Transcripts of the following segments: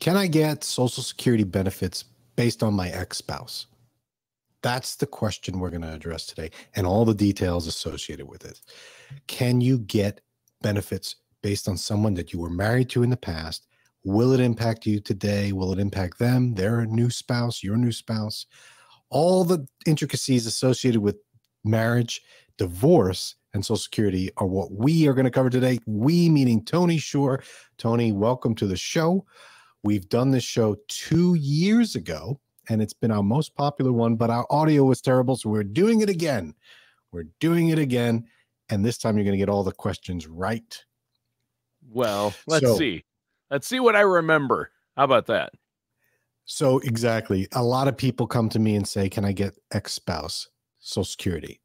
Can I get Social Security benefits based on my ex-spouse? That's the question we're going to address today, and all the details associated with it. Can you get benefits based on someone that you were married to in the past? Will it impact you today? Will it impact them, their new spouse, your new spouse? All the intricacies associated with marriage, divorce, and Social Security are what we are going to cover today. We meaning Tony Shore. Tony, welcome to the show. We've done this show 2 years ago, and it's been our most popular one, but our audio was terrible, so we're doing it again. We're doing it again, and this time you're going to get all the questions right. Well, let's see. Let's see what I remember. How about that? So exactly. A lot of people come to me and say, can I get ex-spouse Social Security?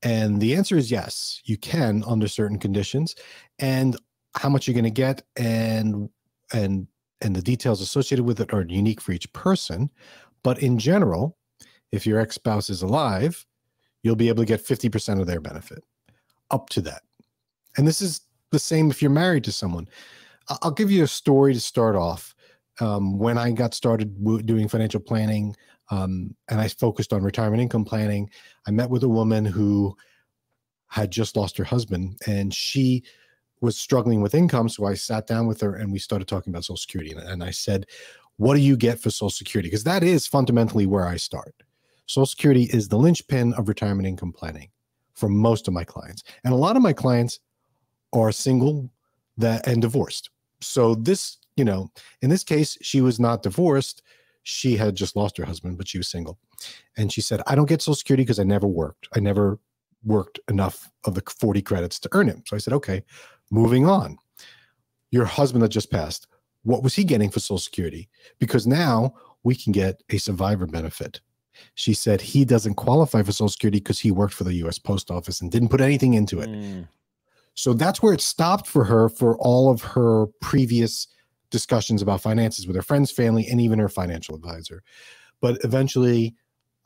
And the answer is yes, you can under certain conditions. And how much you're going to get and the details associated with it are unique for each person. But in general, if your ex-spouse is alive, you'll be able to get 50% of their benefit, up to that. And this is the same if you're married to someone. I'll give you a story to start off. When I got started doing financial planning, and I focused on retirement income planning, I met with a woman who had just lost her husband, and she was struggling with income. So I sat down with her and we started talking about Social Security. And I said, what do you get for Social Security? Because that is fundamentally where I start. Social Security is the linchpin of retirement income planning for most of my clients. And a lot of my clients are single and divorced. So this, you know, in this case, she was not divorced. She had just lost her husband, but she was single. And she said, I don't get Social Security because I never worked. I never worked enough of the 40 credits to earn it. So I said, okay, moving on. Your husband that just passed, what was he getting for Social Security? Because now we can get a survivor benefit. She said he doesn't qualify for Social Security because he worked for the U.S. Post Office and didn't put anything into it. So that's where it stopped for her for all of her previous discussions about finances with her friends, family, and even her financial advisor. But eventually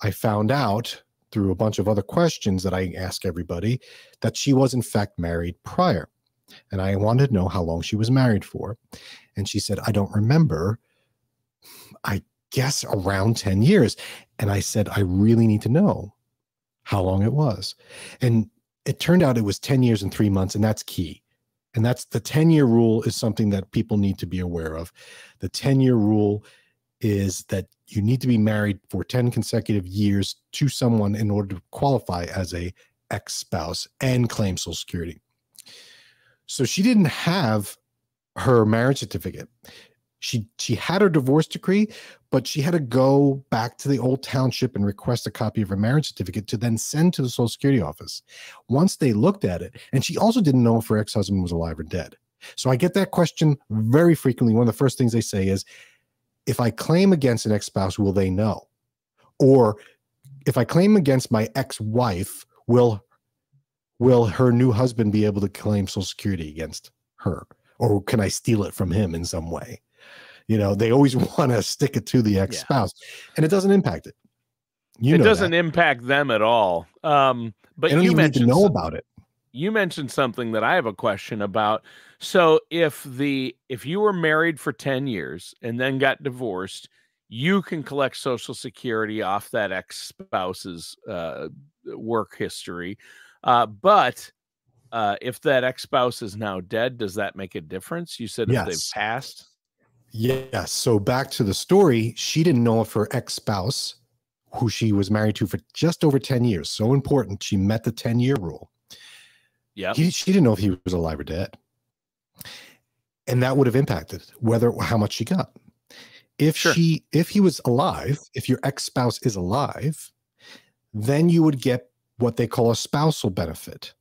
I found out through a bunch of other questions that I ask everybody that she was in fact married prior. And I wanted to know how long she was married for. And she said, I don't remember. I guess around 10 years. And I said, I really need to know how long it was. And it turned out it was 10 years and 3 months, and that's key. And that's the 10-year rule is something that people need to be aware of. The 10-year rule is that you need to be married for 10 consecutive years to someone in order to qualify as a ex-spouse and claim Social Security. So she didn't have her marriage certificate. She had her divorce decree, but she had to go back to the old township and request a copy of her marriage certificate to then send to the Social Security office. Once they looked at it, and she also didn't know if her ex-husband was alive or dead. So I get that question very frequently. One of the first things they say is, if I claim against an ex-spouse, will they know? Or if I claim against my ex-wife, will her new husband be able to claim Social Security against her? Or can I steal it from him in some way? You know, they always want to stick it to the ex-spouse, and it doesn't impact it. It doesn't impact them at all. But you need to know about it. You mentioned something that I have a question about. So if you were married for 10 years and then got divorced, you can collect Social Security off that ex-spouse's work history. But if that ex-spouse is now dead, does that make a difference? You said if they've passed? Yes. So back to the story, she didn't know if her ex-spouse, who she was married to for just over 10 years, so important, she met the 10-year rule. Yeah. She didn't know if he was alive or dead. And that would have impacted how much she got. If he was alive, if your ex-spouse is alive, then you would get what they call a spousal benefit,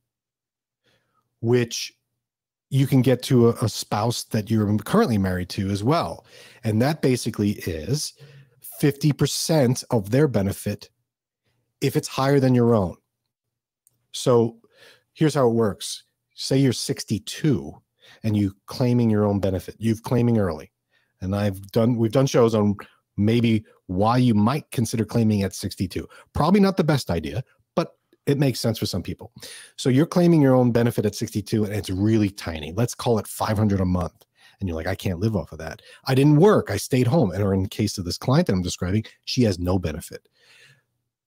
which you can get to a spouse that you're currently married to as well. And that basically is 50% of their benefit if it's higher than your own. So here's how it works. Say you're 62 and you claiming your own benefit. You've claiming early. And we've done shows on maybe why you might consider claiming at 62. Probably not the best idea, but it makes sense for some people. So you're claiming your own benefit at 62 and it's really tiny. Let's call it $500 a month. And you're like, I can't live off of that. I didn't work. I stayed home. And or in the case of this client that I'm describing, she has no benefit.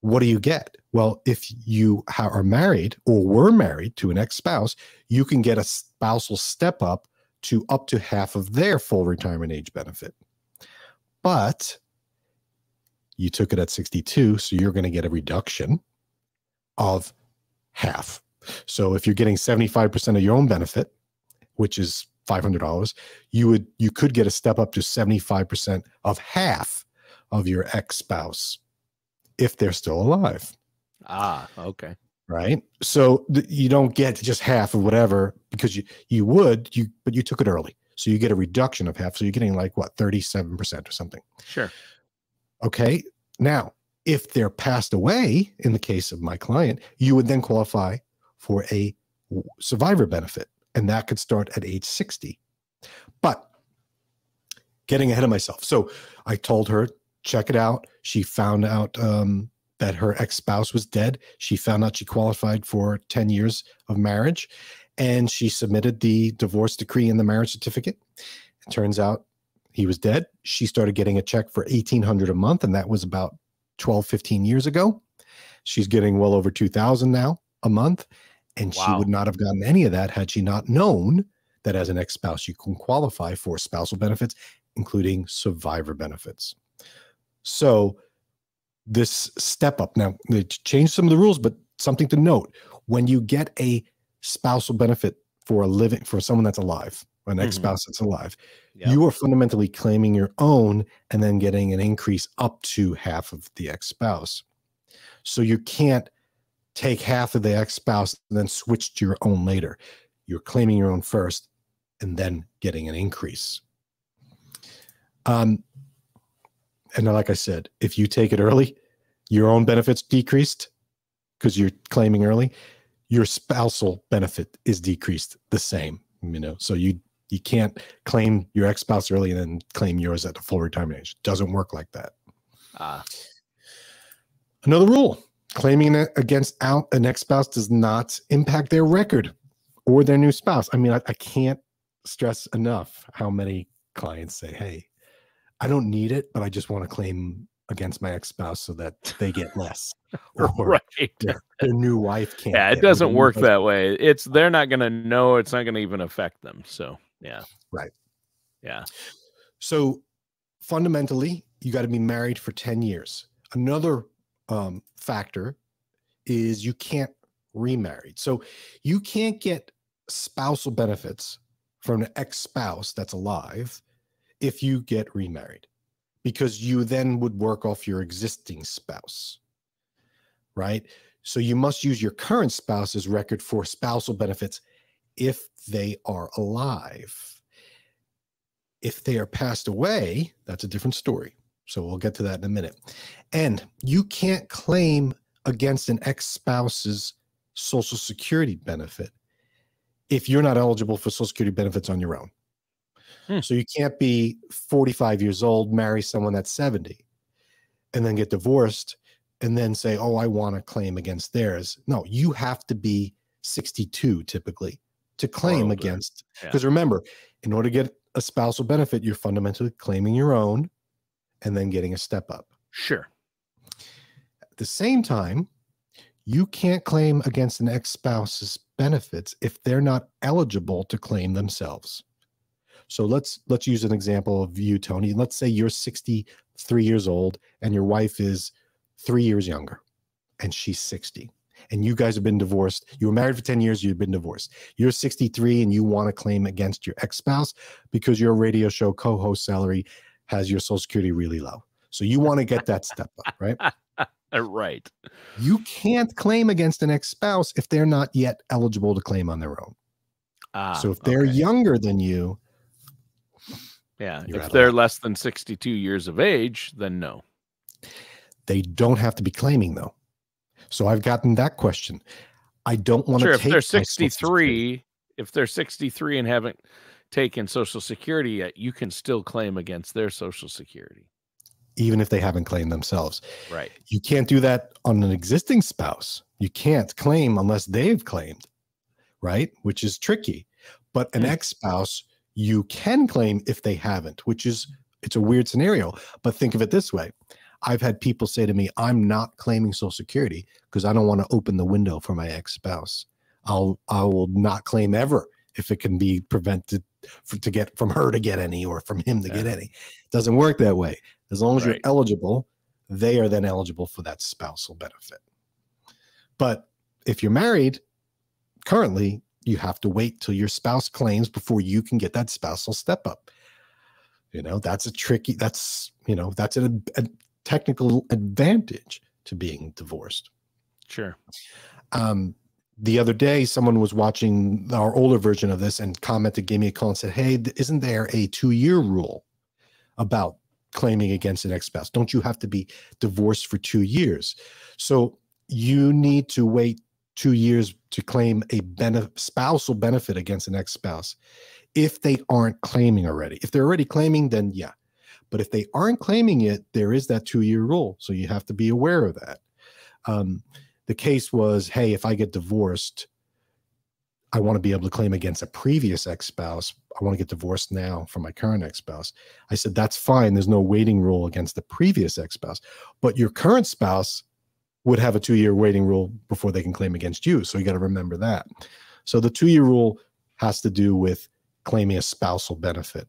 What do you get? Well, if you are married or were married to an ex-spouse, you can get a spousal step up to half of their full retirement age benefit. But you took it at 62, so you're going to get a reduction of half. So if you're getting 75% of your own benefit, which is $500, you could get a step up to 75% of half of your ex-spouse if they're still alive. Ah, okay. Right. So you don't get just half of whatever, because but you took it early. So you get a reduction of half. So you're getting like what, 37% or something. Sure. Okay. Now, if they're passed away, in the case of my client, you would then qualify for a survivor benefit. And that could start at age 60. But getting ahead of myself. So I told her, check it out. She found out that her ex-spouse was dead. She found out she qualified for 10 years of marriage, and she submitted the divorce decree and the marriage certificate. It turns out he was dead. She started getting a check for $1,800 a month, and that was about 12, 15 years ago. She's getting well over $2,000 now a month, and Wow. she would not have gotten any of that had she not known that as an ex-spouse, you can qualify for spousal benefits, including survivor benefits. So this step up, now they changed some of the rules, but something to note: when you get a spousal benefit for someone that's alive, an ex-spouse that's alive, you are fundamentally claiming your own and then getting an increase up to half of the ex-spouse. So you can't take half of the ex-spouse and then switch to your own later. You're claiming your own first and then getting an increase. And like I said, if you take it early, your own benefits decreased because you're claiming early. Your spousal benefit is decreased the same, so you can't claim your ex-spouse early and then claim yours at the full retirement age. It doesn't work like that. Another rule: claiming against an ex-spouse does not impact their record or their new spouse. I can't stress enough how many clients say, hey, I don't need it, but I just want to claim against my ex-spouse so that they get less. Or Right. their new wife can't. Yeah, it doesn't work that way. They're not going to know. It's not going to even affect them. So, yeah. Right. Yeah. So fundamentally, you got to be married for 10 years. Another factor is you can't remarry. So you can't get spousal benefits from an ex-spouse that's alive if you get remarried, because you then would work off your existing spouse, right? So you must use your current spouse's record for spousal benefits if they are alive. If they are passed away, that's a different story. So we'll get to that in a minute. And you can't claim against an ex-spouse's Social Security benefit if you're not eligible for Social Security benefits on your own. So you can't be 45 years old, marry someone that's 70, and then get divorced and then say, oh, I want to claim against theirs. No, you have to be 62 typically to claim against. Because remember, in order to get a spousal benefit, you're fundamentally claiming your own and then getting a step up. Sure. At the same time, you can't claim against an ex-spouse's benefits if they're not eligible to claim themselves. So let's use an example of you, Tony. Let's say you're 63 years old and your wife is 3 years younger and she's 60. And you guys have been divorced. You were married for 10 years. You've been divorced. You're 63 and you want to claim against your ex-spouse because your radio show co-host salary has your Social Security really low. So you want to get that step up, right? Right. You can't claim against an ex-spouse if they're not yet eligible to claim on their own. So if they're younger than you, if they're less than 62 years of age, then no. They don't have to be claiming, though. So I've gotten that question. I don't want to take. If they're 63, and haven't taken Social Security yet, you can still claim against their Social Security, even if they haven't claimed themselves. Right. You can't do that on an existing spouse. You can't claim unless they've claimed, right? Which is tricky. But an ex-spouse, You can claim if they haven't, which is, it's a weird scenario, but think of it this way. I've had people say to me, I'm not claiming Social Security because I don't want to open the window for my ex-spouse. I will not claim ever if it can be prevented to get from her to get any or from him to get any. It doesn't work that way. As long as you're eligible, they are then eligible for that spousal benefit. But if you're married, currently, you have to wait till your spouse claims before you can get that spousal step up. You know, that's a tricky, that's, you know, that's a technical advantage to being divorced. Sure. The other day, someone was watching our older version of this and commented, gave me a call and said, hey, isn't there a 2-year rule about claiming against an ex-spouse? Don't you have to be divorced for 2 years? So you need to wait 2 years to claim a spousal benefit against an ex-spouse if they aren't claiming already. If they're already claiming, then yeah. But if they aren't claiming it, there is that 2-year rule. So you have to be aware of that. The case was, hey, if I get divorced, I want to be able to claim against a previous ex-spouse. I want to get divorced now from my current ex-spouse. I said, that's fine. There's no waiting rule against the previous ex-spouse. But your current spouse would have a 2-year waiting rule before they can claim against you. So you got to remember that. So the 2-year rule has to do with claiming a spousal benefit.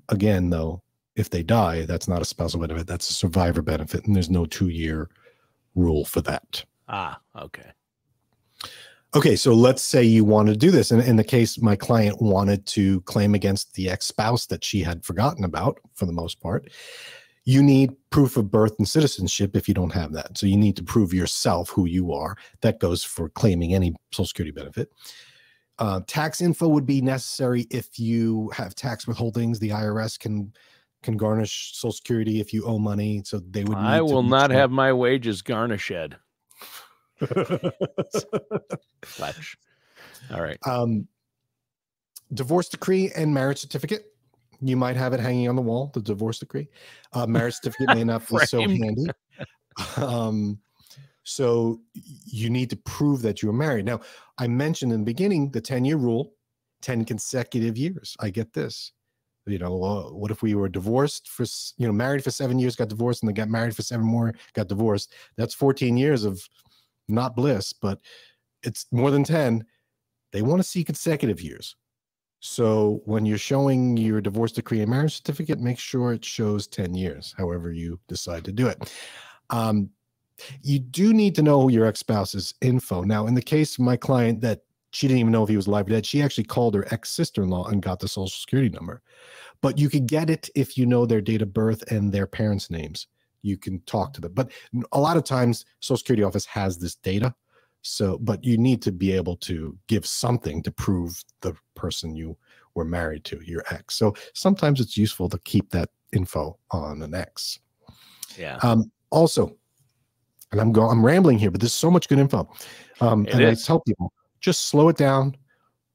Again, though, if they die, that's not a spousal benefit. That's a survivor benefit. And there's no 2-year rule for that. Ah, okay. Okay, so let's say you want to do this. And in the case, my client wanted to claim against the ex-spouse that she had forgotten about, for the most part. You need proof of birth and citizenship if you don't have that. So you need to prove yourself who you are. That goes for claiming any Social Security benefit. Tax info would be necessary if you have tax withholdings. The IRS can garnish Social Security if you owe money. So they would. I will not have my wages garnished. Fletch. All right. Divorce decree and marriage certificate. You might have it hanging on the wall, the divorce decree. Marriage certificate may not be so handy. So you need to prove that you were married. Now, I mentioned in the beginning the 10-year rule, 10 consecutive years. I get this. You know, what if we were divorced for, you know, married for 7 years, got divorced, and then got married for 7 more, got divorced? That's 14 years of not bliss, but it's more than 10. They want to see consecutive years. So when you're showing your divorce decree and marriage certificate, make sure it shows 10 years, however you decide to do it. You do need to know your ex-spouse's info. Now, in the case of my client that she didn't even know if he was alive or dead, she actually called her ex-sister-in-law and got the Social Security number. But you could get it if you know their date of birth and their parents' names. You can talk to them. But a lot of times, Social Security office has this data. So, but you need to be able to give something to prove the person you were married to, your ex. So sometimes it's useful to keep that info on an ex. Yeah. Also, and I'm rambling here, but there's so much good info. And I tell people, just slow it down,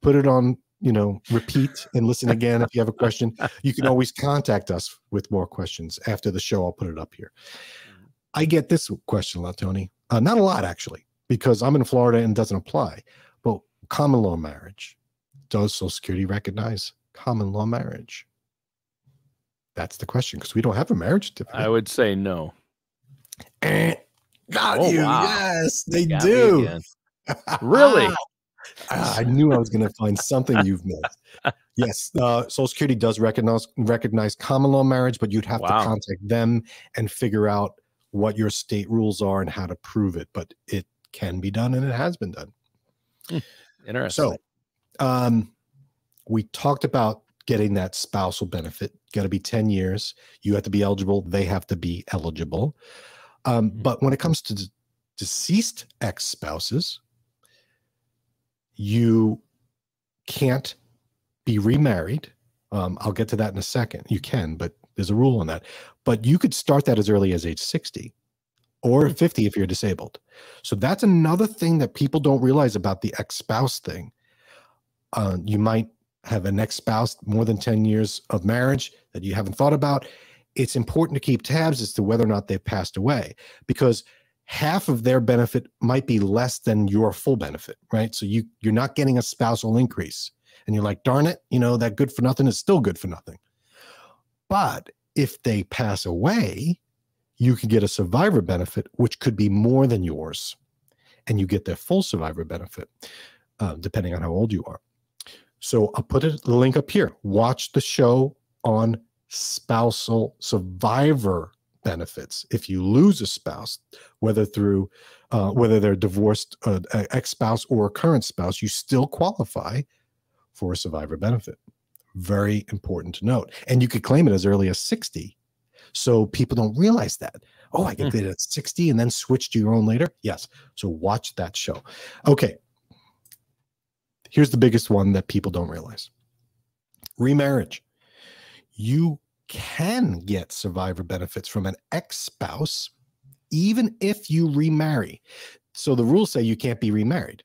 put it on, you know, repeat and listen again. If you have a question, you can always contact us with more questions after the show. I'll put it up here. I get this question a lot, Tony. Not a lot, actually, because I'm in Florida and it doesn't apply. But common law marriage, does Social Security recognize common law marriage? That's the question, because we don't have a marriage certificate. I would say no. Got you. Wow. Yes, they do. Really? I knew I was going to find something you've missed. Yes, Social Security does recognize common law marriage, but you'd have to contact them and figure out what your state rules are and how to prove it. But it can be done, and it has been done. Interesting. So, we talked about getting that spousal benefit. Got to be 10 years. You have to be eligible. They have to be eligible. But when it comes to deceased ex-spouses, you can't be remarried. I'll get to that in a second. You can, but there's a rule on that. But you could start that as early as age 60 or 50 if you're disabled. So that's another thing that people don't realize about the ex-spouse thing. You might have an ex-spouse more than 10 years of marriage that you haven't thought about. It's important to keep tabs as to whether or not they've passed away, because half of their benefit might be less than your full benefit, right? So you're not getting a spousal increase And you're like, darn it, you know, that good for nothing is still good for nothing. But if they pass away, you can get a survivor benefit, which could be more than yours. And you get their full survivor benefit, depending on how old you are. So I'll put the link up here. Watch the show on spousal survivor benefits. If you lose a spouse, whether they're divorced, ex-spouse or a current spouse, you still qualify for a survivor benefit. Very important to note. And you could claim it as early as 60. So people don't realize that. Oh, I can get it at 60 and then switch to your own later. Yes. So watch that show. Okay. Here's the biggest one that people don't realize. Remarriage. You can get survivor benefits from an ex-spouse, even if you remarry. So the rules say you can't be remarried.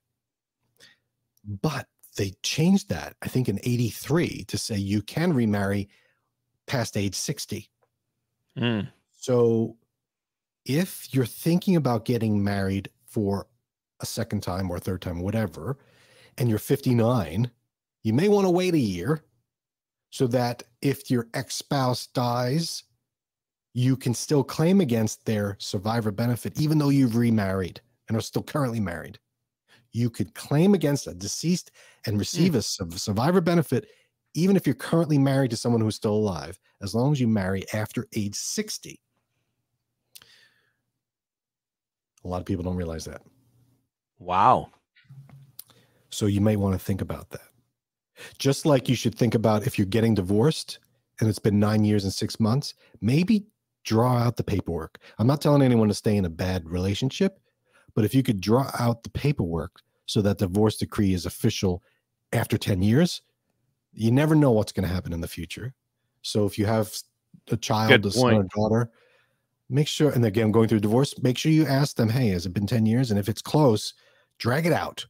But they changed that, I think, in 83 to say you can remarry past age 60. So if you're thinking about getting married for a second time or a third time, whatever, and you're 59, you may want to wait a year so that if your ex-spouse dies, you can still claim against their survivor benefit, even though you've remarried and are still currently married. You could claim against a deceased and receive a survivor benefit, even if you're currently married to someone who's still alive, as long as you marry after age 60. A lot of people don't realize that. Wow. So you may want to think about that. Just like you should think about if you're getting divorced and it's been 9 years and 6 months, maybe draw out the paperwork. I'm not telling anyone to stay in a bad relationship, but if you could draw out the paperwork so that divorce decree is official after 10 years, you never know what's going to happen in the future. So if you have a child, a son or daughter, make sure, and again, going through divorce, make sure you ask them, hey, has it been 10 years? And if it's close, drag it out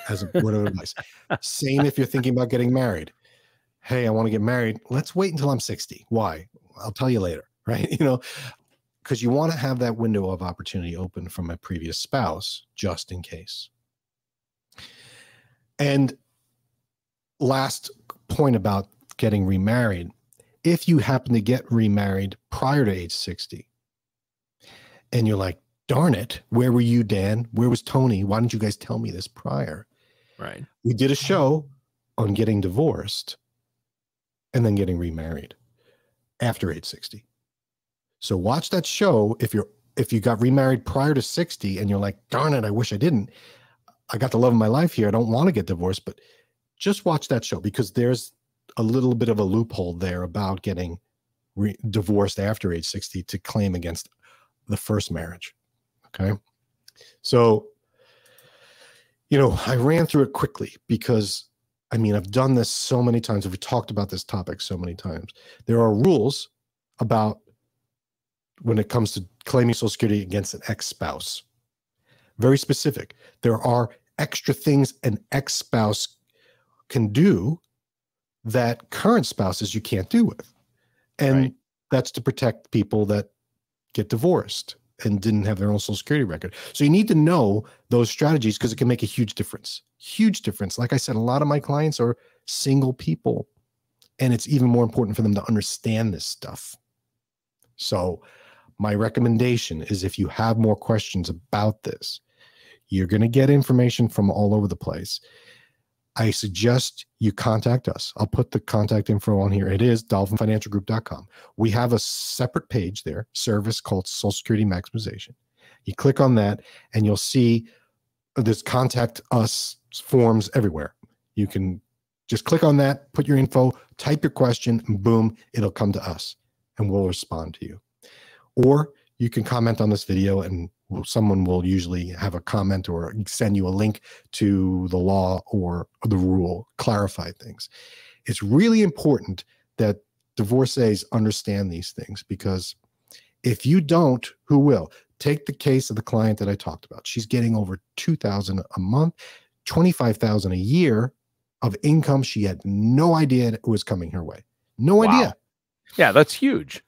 as a word of advice. Same if you're thinking about getting married. Hey, I want to get married. Let's wait until I'm 60. Why? I'll tell you later, right? You know, because you want to have that window of opportunity open from a previous spouse, just in case. And last point about getting remarried, if you happen to get remarried prior to age 60 and you're like, darn it, where were you, Dan? Where was Tony? Why didn't you guys tell me this prior? Right. We did a show on getting divorced and then getting remarried after age 60. So watch that show. If you got remarried prior to 60 and you're like, darn it, I wish I didn't. I got the love of my life here. I don't want to get divorced, but just watch that show because there's a little bit of a loophole there about getting divorced after age 60 to claim against the first marriage. Okay. So, you know, I ran through it quickly because, I mean, I've done this so many times. We've talked about this topic so many times. There are rules about when it comes to claiming Social Security against an ex-spouse. Very specific. There are extra things an ex-spouse can do that current spouses you can't do with. And that's to protect people that get divorced and didn't have their own Social Security record. So you need to know those strategies because it can make a huge difference. Huge difference. Like I said, a lot of my clients are single people, and it's even more important for them to understand this stuff. So my recommendation is if you have more questions about this, you're going to get information from all over the place. I suggest you contact us. I'll put the contact info on here. It is dolphinfinancialgroup.com. We have a separate page there, service called Social Security Maximization. You click on that and you'll see there's contact us forms everywhere. You can just click on that, put your info, type your question, and boom, it'll come to us and we'll respond to you. Or you can comment on this video and someone will usually have a comment or send you a link to the law or the rule, clarify things. It's really important that divorcees understand these things because if you don't, who will? Take the case of the client that I talked about. She's getting over $2,000 a month, $25,000 a year of income. She had no idea it was coming her way. No idea. Yeah, that's huge.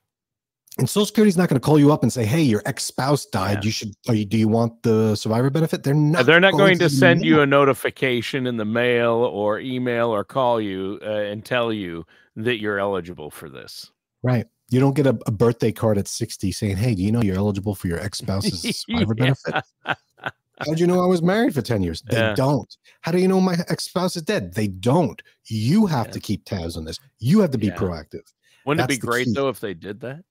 And Social Security is not going to call you up and say, "Hey, your ex-spouse died. Yeah. You should. Do you want the survivor benefit?" They're not. They're not going to send you a notification in the mail or email or call you and tell you that you're eligible for this. Right. You don't get a birthday card at 60 saying, "Hey, do you know you're eligible for your ex-spouse's survivor benefit?" How'd you know I was married for 10 years? They don't. How do you know my ex-spouse is dead? They don't. You have to keep tabs on this. You have to be proactive. Wouldn't it be great though if they did that?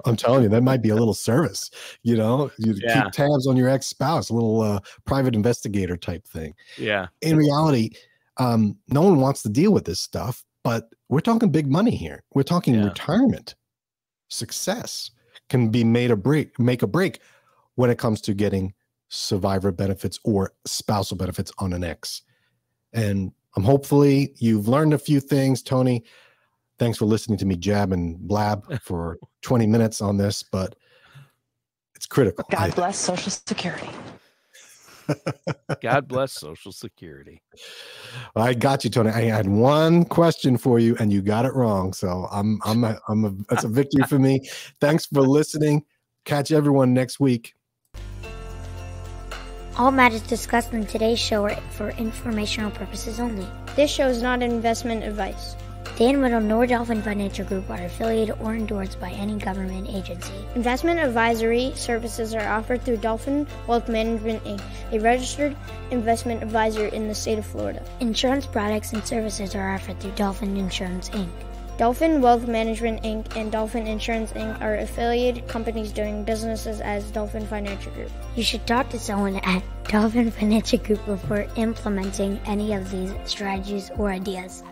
I'm telling you, that might be a little service, you keep tabs on your ex-spouse, a little private investigator type thing. Yeah. In reality, no one wants to deal with this stuff, but we're talking big money here. We're talking retirement. Success can be make a break when it comes to getting survivor benefits or spousal benefits on an ex. And hopefully you've learned a few things, Tony. Thanks for listening to me jab and blab for 20 minutes on this, but it's critical. God bless Social Security. God bless Social Security. I got you, Tony. I had one question for you, and you got it wrong. So that's a victory for me. Thanks for listening. Catch everyone next week. All matters discussed in today's show are for informational purposes only. This show is not investment advice. Dan Wendol nor Dolphin Financial Group are affiliated or endorsed by any government agency. Investment advisory services are offered through Dolphin Wealth Management, Inc., a registered investment advisor in the state of Florida. Insurance products and services are offered through Dolphin Insurance, Inc. Dolphin Wealth Management, Inc. and Dolphin Insurance, Inc. are affiliated companies doing businesses as Dolphin Financial Group. You should talk to someone at Dolphin Financial Group before implementing any of these strategies or ideas.